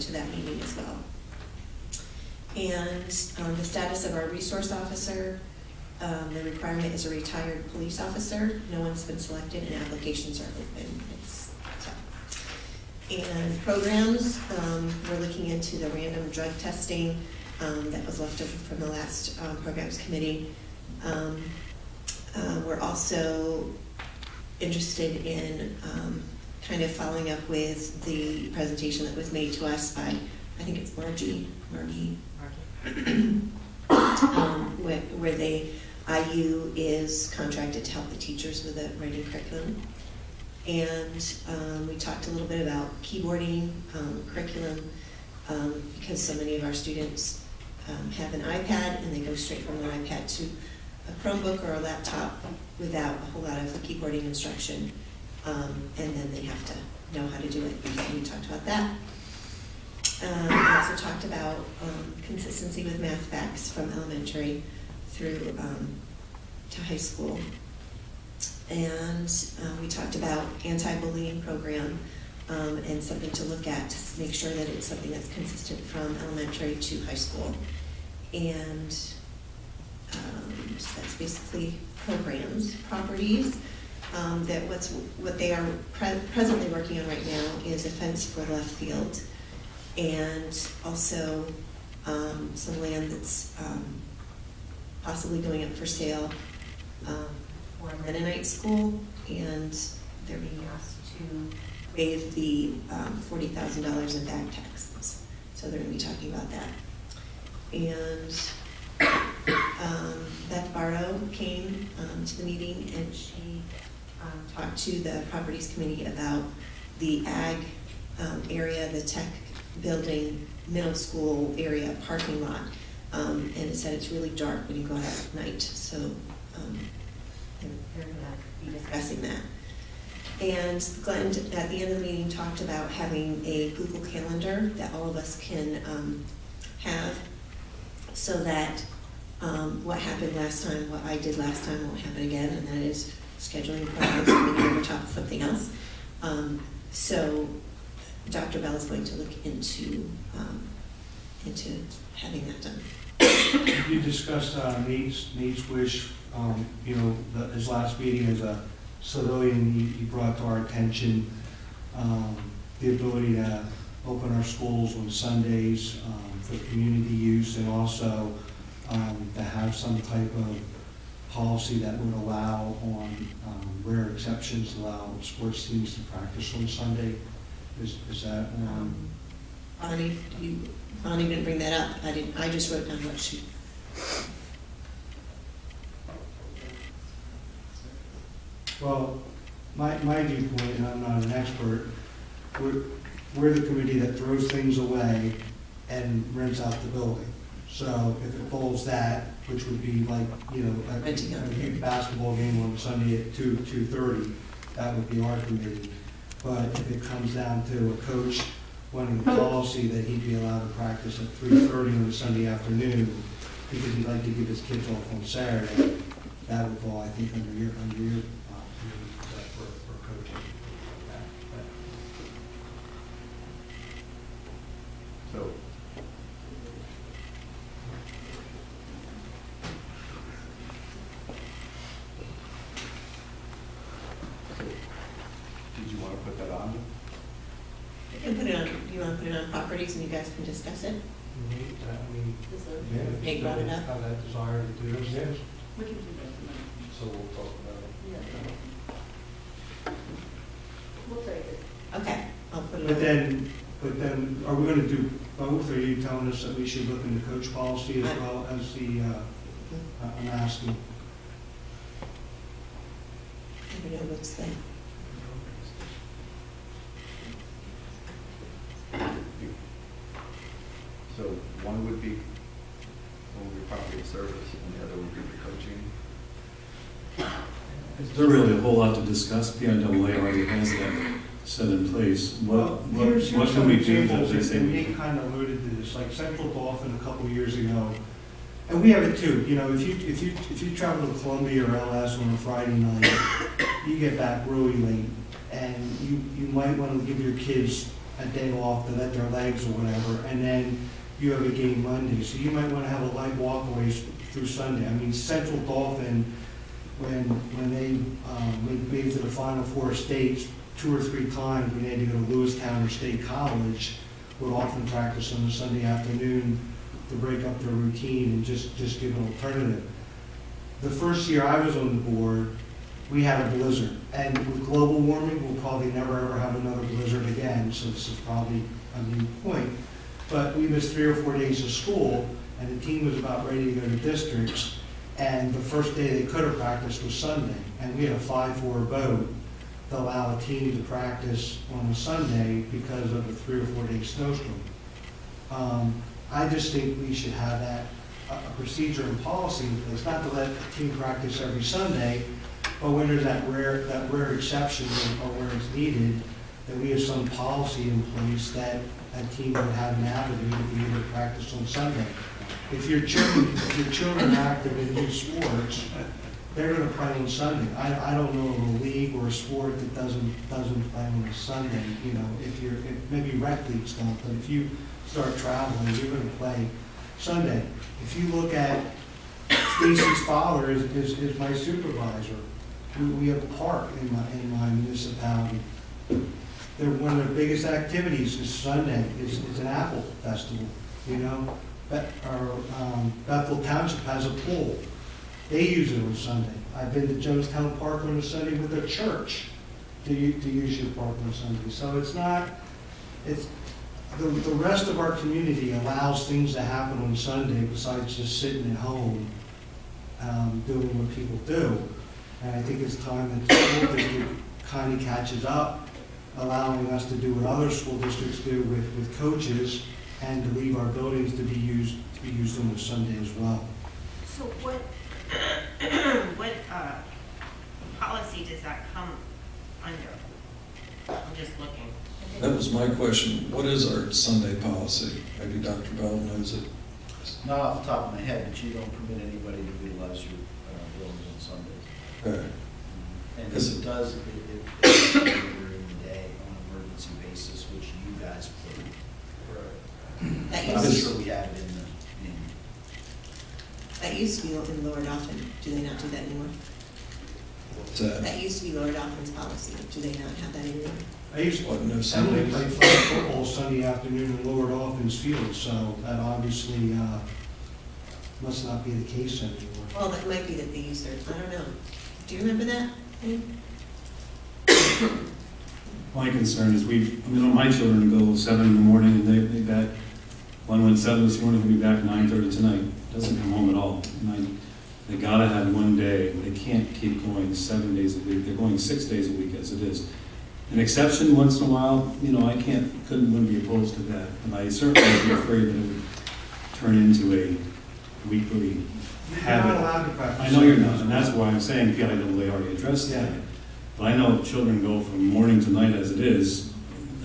to that meeting as well. And the status of our resource officer, the requirement is a retired police officer. No one's been selected and applications are open. And programs, we're looking into the random drug testing that was left over from the last programs committee. We're also interested in kind of following up with the presentation that was made to us by, I think it's Margie, where IU is contracted to help the teachers with the writing curriculum. And we talked a little bit about keyboarding curriculum because so many of our students have an iPad and they go straight from their iPad to a Chromebook or a laptop without a whole lot of keyboarding instruction, and then they have to know how to do it. And we talked about that. We also talked about consistency with math facts from elementary through to high school. And we talked about anti-bullying program and something to look at to make sure that it's something that's consistent from elementary to high school. And so that's basically programs. Properties, that what they are presently working on right now is a fence for left field, and also some land that's possibly going up for sale for a Mennonite school, and they're being asked to waive the $40,000 in back taxes. So they're going to be talking about that. And Beth Barrow came to the meeting, and she talked to the properties committee about the ag area, the tech building, middle school area parking lot, and it said it's really dark when you go out at night. So they're going to be discussing that. And Glenn, at the end of the meeting, talked about having a Google Calendar that all of us can have, so that what happened last time, what I did last time won't happen again, and that is scheduling programs and maybe over top of something else. So Dr. Bell is going to look into having that done. You discussed Nate's wish. His last meeting as a civilian, he brought to our attention the ability to open our schools on Sundays for community use, and also to have some type of policy that would allow, on rare exceptions, allow sports teams to practice on Sunday. Is that Bonnie didn't bring that up. I just wrote down what she. Well, my viewpoint, and I'm not an expert, we're the committee that throws things away and rents out the building. So if it falls that, which would be like, a big basketball game on Sunday at 2:30, that would be our committee. But if it comes down to a coach wanting a policy that he'd be allowed to practice at 3:30 on a Sunday afternoon because he'd like to give his kids off on Saturday, that would fall, I think, under your committee for coaching. So. Did you want to put that on? You can put it on. Do you want to put it on properties, and you guys can discuss it? Nate brought it up. Have that desire to do it. Yes. We can do that. So we'll talk about it. Yeah. We'll take it. Okay, I'll put it But on. then, are we going to do both? Or are you telling us that we should look into coach policy as well as the? I'm asking. I don't know what's there. So one would be property service, and the other would be the coaching. Is there really a whole lot to discuss? PIAA already has that set in place. What can we do that they say we Nate kind of alluded to this, like Central Dauphin a couple years ago, and we have it too. If you travel to Columbia or LS on a Friday night, you get back really late, and you might want to give your kids a day off to let their legs or whatever, and then you have a game Monday. So you might want to have a light walkaways through Sunday. I mean, Central Dauphin, when they made it to the Final Four states 2 or 3 times when they had to go to Lewistown or State College, would often practice on a Sunday afternoon to break up their routine and just give an alternative. The first year I was on the board, we had a blizzard. And with global warming, we'll probably never ever have another blizzard again, so this is probably a new point. But we missed 3 or 4 days of school, and the team was about ready to go to districts, and the first day they could have practiced was Sunday. And we had a 5-4 vote to allow a team to practice on a Sunday because of a 3 or 4 day snowstorm. I just think we should have that, a procedure and policy in place, not to let a team practice every Sunday, but when there's that rare exception or where it's needed, that we have some policy in place that a team would have an avenue to be able to practice on Sunday. If your children are active in youth sports, they're going to play on Sunday. I don't know of a league or a sport that doesn't play on a Sunday. You know, if maybe rec leagues don't, but if you start traveling, you're going to play Sunday. If you look at Stacy's father is my supervisor. We have a park in my municipality. One of their biggest activities is Sunday. It's an apple festival. You know, Bethel Township has a pool. They use it on Sunday. I've been to Jonestown Park on a Sunday with a church to use your park on Sunday. So it's the rest of our community allows things to happen on Sunday besides just sitting at home doing what people do. And I think it's time that the school district kind of catches up, allowing us to do what other school districts do with coaches, and to leave our buildings to be used on a Sunday as well. So what policy does that come under? I'm just looking. That was my question. What is our Sunday policy? Maybe Dr. Bell knows it. Not off the top of my head, but you don't permit anybody to utilize your buildings on Sundays. Okay. And if it does, it's later in the day on an emergency basis, which you guys approve. That I'm used, sure we have it in the, that used to be in Lower Dauphin. Do they not do that anymore? What's that? That used to be Lower Dauphin's policy. Do they not have that anymore? I used What, no Emily Sundays? played flag football Sunday afternoon in Lower Dolphins Field, so that obviously must not be the case anymore. Well, that might be that they use their, I don't know. Do you remember that? My concern is my children go 7 in the morning and they back, one went 7 this morning, he'll be back 9:30 tonight. Doesn't come home at all. And they gotta have one day. They can't keep going 7 days a week. They're going 6 days a week as it is. An exception once in a while, I wouldn't be opposed to that. And I certainly would be afraid that it would turn into a weekly You're habit. not allowed to practice. I know you're not, and that's why I'm saying PIAA already addressed that. Yeah. But I know if children go from morning to night as it is.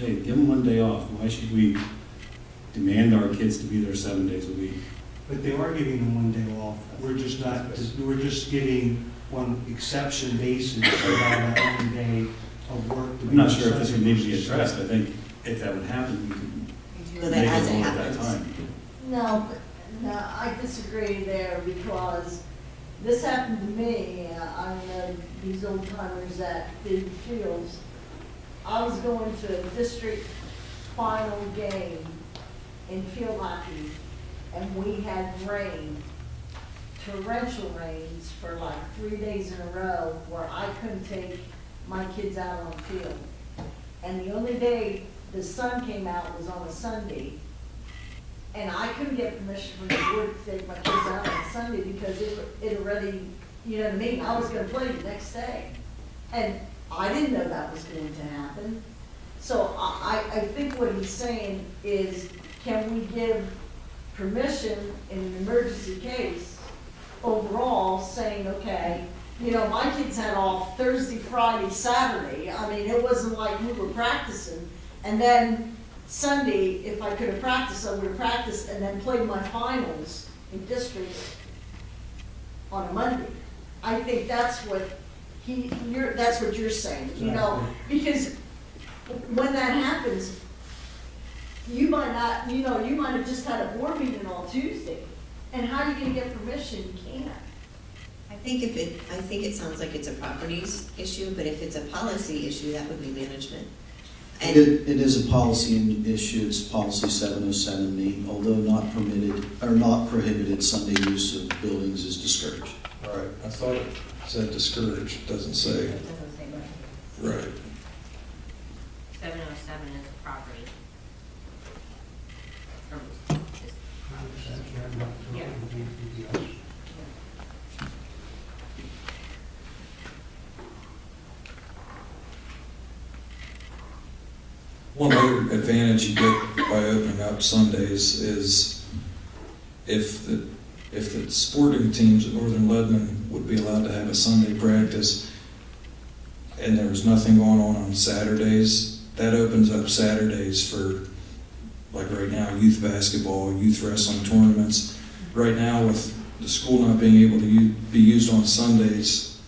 Hey, give them one day off. Why should we demand our kids to be there 7 days a week? But they are giving them one day off. We're just giving one exception basis to allow that one day of work to be. I'm not sure if this would need to be versus addressed. Sunday. I think if that would happen, we could Well, make that as it it all at that happens. time. No, I disagree there because this happened to me. I know these old timers that did fields. I was going to a district final game in field hockey, and we had rain, torrential rains for like 3 days in a row where I couldn't take my kids out on the field. And the only day the sun came out was on a Sunday. And I couldn't get permission from the board to take my kids out on Sunday because it already, you know what I mean? I was gonna play the next day. And I didn't know that was going to happen. So I think what he's saying is, can we give permission in an emergency case overall, saying, okay, my kids had off Thursday, Friday, Saturday. I mean, it wasn't like we were practicing. And then Sunday, if I could have practiced, I would have practiced and then played my finals in districts on a Monday. I think that's what that's what you're saying, because when that happens, you might not, you know, you might have just had a board meeting on Tuesday. And how are you gonna get permission? You can't. I think it sounds like it's a properties issue, but if it's a policy issue, that would be management. And It is a policy issue, it's policy 707E, although not permitted, or not prohibited, Sunday use of buildings is discouraged. All right, I thought it said discouraged, it doesn't say. It doesn't say right. Right. 707 is a property. Yeah. One other advantage you get by opening up Sundays is if the sporting teams at Northern Lebanon would be allowed to have a Sunday practice and there was nothing going on Saturdays, that opens up Saturdays for, like right now, youth basketball, youth wrestling tournaments. Right now, with the school not being able to be used on Sundays,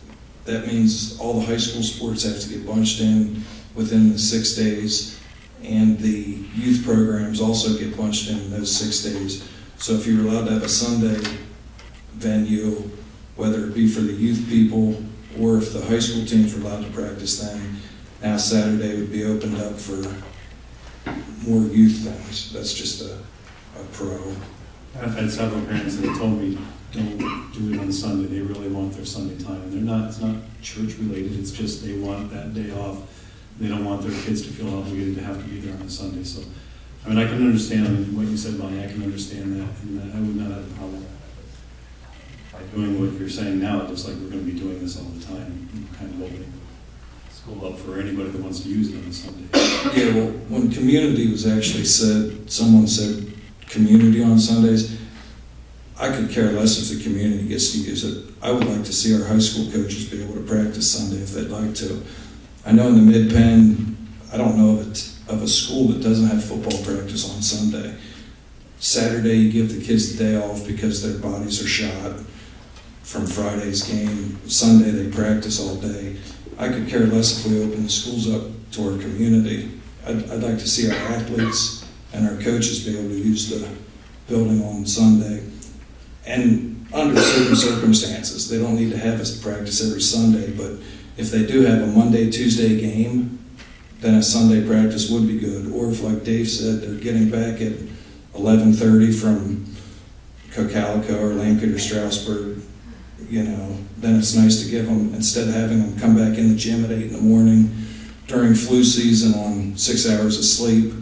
that means all the high school sports have to get bunched in within the 6 days. And the youth programs also get bunched in those 6 days. So if you're allowed to have a Sunday venue, whether it be for the youth people or if the high school teams were allowed to practice then, now Saturday would be opened up for more youth things. That's just a pro. I've had several parents that have told me, don't do it on Sunday, they really want their Sunday time. And it's not church related, it's just they want that day off. They don't want their kids to feel obligated to have to be there on a Sunday. So, I mean, I can understand what you said, Bonnie. I can understand that, and I would not have a problem by doing what you're saying now. Just like we're going to be doing this all the time, kind of opening school up for anybody that wants to use it on a Sunday. Yeah, well, when community was actually said, someone said community on Sundays, I could care less if the community gets to use it. I would like to see our high school coaches be able to practice Sunday if they'd like to. I know in the Mid-Penn, I don't know of a school that doesn't have football practice on Sunday. Saturday, you give the kids the day off because their bodies are shot from Friday's game. Sunday, they practice all day. I could care less if we open the schools up to our community. I'd like to see our athletes and our coaches be able to use the building on Sunday. And under certain circumstances, they don't need to have us practice every Sunday, but if they do have a Monday, Tuesday game, then a Sunday practice would be good. Or if, like Dave said, they're getting back at 11:30 from Cocalico or Lancaster or Strasburg, you know, then it's nice to give them, instead of having them come back in the gym at 8 in the morning during flu season on 6 hours of sleep,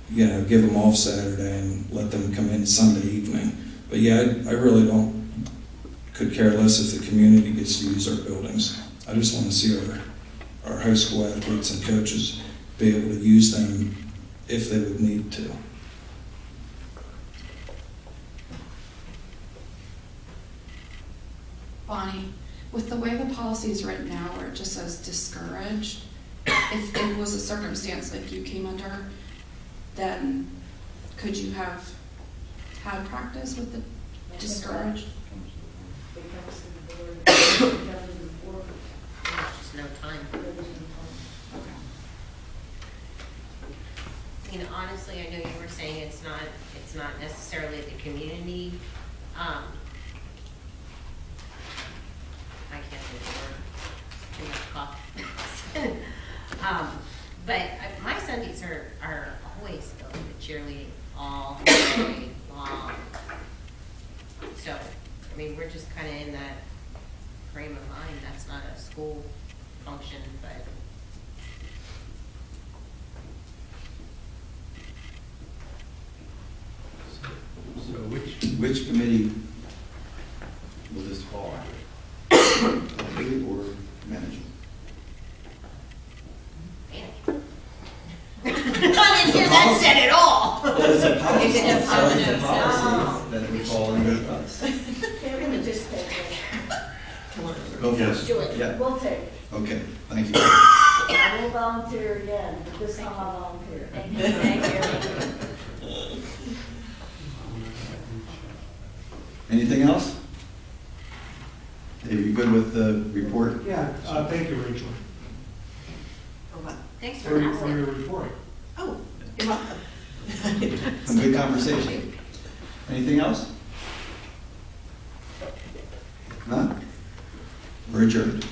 you know, give them off Saturday and let them come in Sunday evening. But yeah, I really could care less if the community gets to use our buildings. I just want to see our high school athletes and coaches be able to use them if they would need to. Bonnie, with the way the policy is written now, where it just says discouraged, if it was a circumstance like you came under, then could you have had practice with the discouraged? It comes to the board, it comes to the board. There's just no time. Okay. I mean, honestly, I know you were saying it's not necessarily the community. I can't think of the word. Too much coffee. But my Sundays are always filled with cheerleading all day long. So, I mean, we're just kind of in that frame of mind. That's not a school function, but So which committee will this fall under? Legal or management? I didn't hear that said at all. It's a policy, Is it a so policy? it's a policy, then it would fall under us. Can't really just take it. Come on. Go for Yes. it. Do it. Yeah, We'll take it. okay, thank you. I will volunteer again, but this time I'll volunteer. Thank you, thank you. Anything else? Are you good with the report? Yeah, thank you, Rachel, For what? Thanks for for your asking. report. Oh, you're welcome. conversation. Anything else? None? We're adjourned.